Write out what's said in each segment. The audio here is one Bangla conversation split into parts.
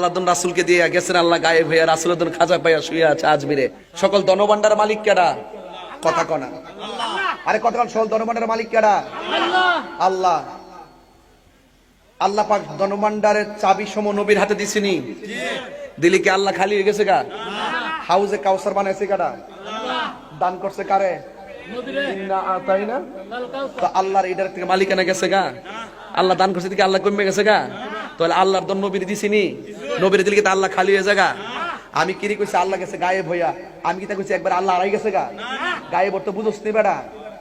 আল্লাহর রাসূলকে দিয়ে গেছেন আল্লাহ গায়েব হয়ে, রাসূলের খাজা পাইয়া শুয়ে আছে আজমিরে। সকল ধনভাণ্ডার মালিক কেডা? কথা কনা আরে কথা কন। সকল ধনভাণ্ডার মালিক কেডা? আল্লাহ। আল্লাহ পাক ধনভাণ্ডারের চাবি সম নবীর হাতে দিছিনি? দিলি কি আল্লাহ খালি হয়ে গেছে গা? হাউজে কাউসার বানাইছে কারা? দান করছে কারে? তাই না? তো আল্লাহর এটার থেকে মালিকানা গেছে গা? আল্লাহ দান করছে দিকে আল্লাহ কমে গেছে গা? তাহলে আল্লাহর দন নবীর দিছিনি? নবীর দিলে কি আল্লাহ খালি হয়ে যাগা? আমি কিরি কইছি আল্লাহ গেছে গায়েব হইয়া? আমি কি তা কইছি একবার আল্লাহ হারাই গেছে গা? গায়েব তো বুঝছ নি বেটা?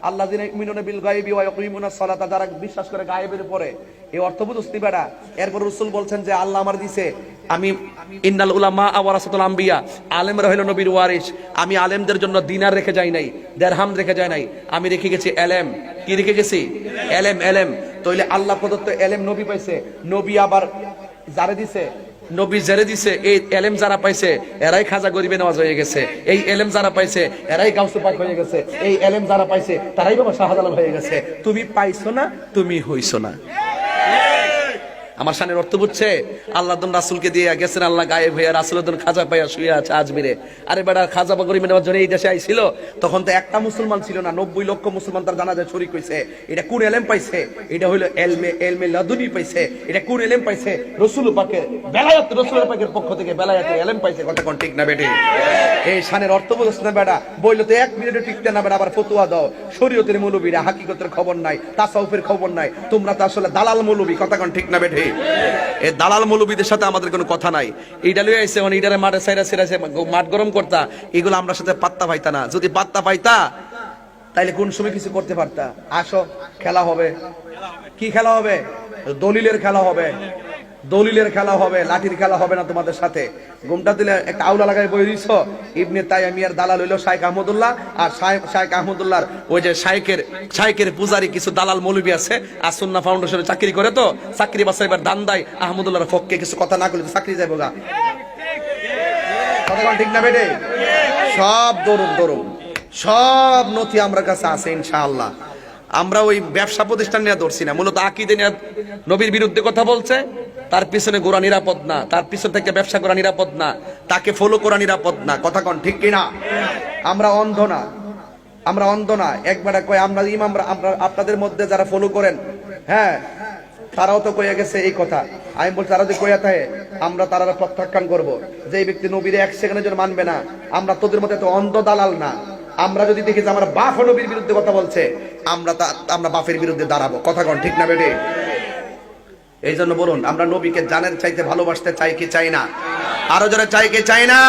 আল্লাহ যিনি ইউমিনুনা বিল গায়বি ওয়া ইয়াকিমুনাস সালাতা, যারা বিশ্বাস করে গায়েবের উপরে, এই অর্থ বুঝছ নি বেটা? এরপর রাসূল বলছেন যে আল্লাহ আমার দিছে, আমি ইন্নাল উলামা ওয়ারাসাতুল আম্বিয়া, আলেমরা হলো নবীর ওয়ারিস। আমি আলেমদের জন্য দিনার রেখে যাই নাই, দিরহাম রেখে যাই নাই, আমি রেখে গেছি এলেম। কি রেখে গেছি? এলেম। এলেম তাইলে আল্লাহ প্রদত্ত এলেম নবী পাইছে। নবী আবার যারে দিছে, নবী যারে দিছে, এই এলেম যারা পাইছে এরাই খাজা গরিবে নওয়াজ হয়ে গেছে। এই এলেম যারা পাইছে এরাই গাউসে পাক হয়ে গেছে। এই এলেম যারা পাইছে তারাই বাবা শাহজালাল হয়ে গেছে। তুমি পাইছো না, তুমি হইছো না। আমার শানের অর্থ বুঝছে? আল্লাহর রাসূলকে দিয়ে গেছেন আল্লাহ গায়েব হয়ে, রাসূলের খাজা পাইয়া শুয়ে আছে আজমিরে। আরে বেটা, খাজা বা গরিবে নেওয়ার জন্য এই দেশে আইছিল, তখন তো একটা মুসলমান ছিল না, 90 লক্ষ মুসলমান তার জানাজায় শরীক হইছে। এটা কোন এলেম পাইছে? এটা হইলো এলমে লাদুনি পাইছে। এটা কোন এলেম পাইছে? রাসূল পাকের বেলায়েত, রাসূলের পাকের পক্ষ থেকে বেলায়েতের এলেম পাইছে। কথা কোন ঠিক না বেটি? এই শানের অর্থ বুঝছ না বেটা? বইলো তো 1 মিনিটে টিকতে না বেটা, আবার ফতোয়া দাও। শরীয়তের মৌলবীরা হাকিকতের খবর নাই, তাসাউফের খবর নাই। তোমরা তো আসলে দালাল মৌলবী। কথা কোন ঠিক না বেটি? এই দালাল মৌলবীদের সাথে আমাদের কোনো কথা নাই। এইটা লইয়া আইছে মানে ইটারে মাঠে সাইরা সাইরা মাঠ গরম করতা, এগুলো আমরা সাথে পাত্তা পাইতা না। যদি পাত্তা পাইতা তাইলে কোন সময় কিছু করতে পারতা। আসো, খেলা হবে। কি খেলা হবে? দলিলের খেলা হবে। দলিলের খেলা হবে, লাঠির খেলা হবে না তোমাদের সাথে। ঘুমটা দিলে একটা আউলা লাগাই বই দিছ। ইবনে তাইমিয়ার দালাল হইলো শাইখ আহমদুল্লাহ, আর শাইখ আহমদুল্লাহর ওই যে শাইখের পূজারি কিছু দালাল মৌলবী আছে, আর সুন্নাহ ফাউন্ডেশনে চাকরি করে, তো চাকরি বাসা এবার দান দেয় আহমদুল্লাহর পক্ষে। কিছু কথা না করলে চাকরি যাইব গা। কথা ঠিক না বেটে? সব দরুন সব নথি আমার কাছে আছে ইনশাআল্লাহ। আমরা ওই ব্যবসা প্রতিষ্ঠান নিয়ে ধরছি না, মূলত আকীদা নিয়ে। নবীর বিরুদ্ধে কথা বলছে, তার পিছনে গোরা নিরাপদ না, তার পিছন থেকে ব্যবসা করা নিরাপদ না, তাকে ফলো করা নিরাপদ না। কথা কন ঠিক কিনা? আমরা অন্ধ না, আমরা অন্ধ না। একবার কয় আমরা ইমামরা, আমরা আপনাদের মধ্যে যারা ফলো করেন, হ্যাঁ তারাও তো কইয়া গেছে এই কথা। আমি বলছি তারা যে কইয়া থাকে, আমরা তারা প্রত্যাখ্যান করব। যে ব্যক্তি নবীর 1 সেকেন্ডের জন্য মানবে না, আমরা তোদের মধ্যে তো অন্ধ দালাল না। আমরা যদি দেখি যে আমার বাপ নবীর বিরুদ্ধে কথা বলছে, আমরা বাপের বিরুদ্ধে দাঁড়াবো। কথা কন ঠিক না বেটে? এই জন্য বলুন, আমরা নবীকে জানের চাইতে ভালোবাসতে চাই কি চাই না? আরো যারা চাই কি চাই না?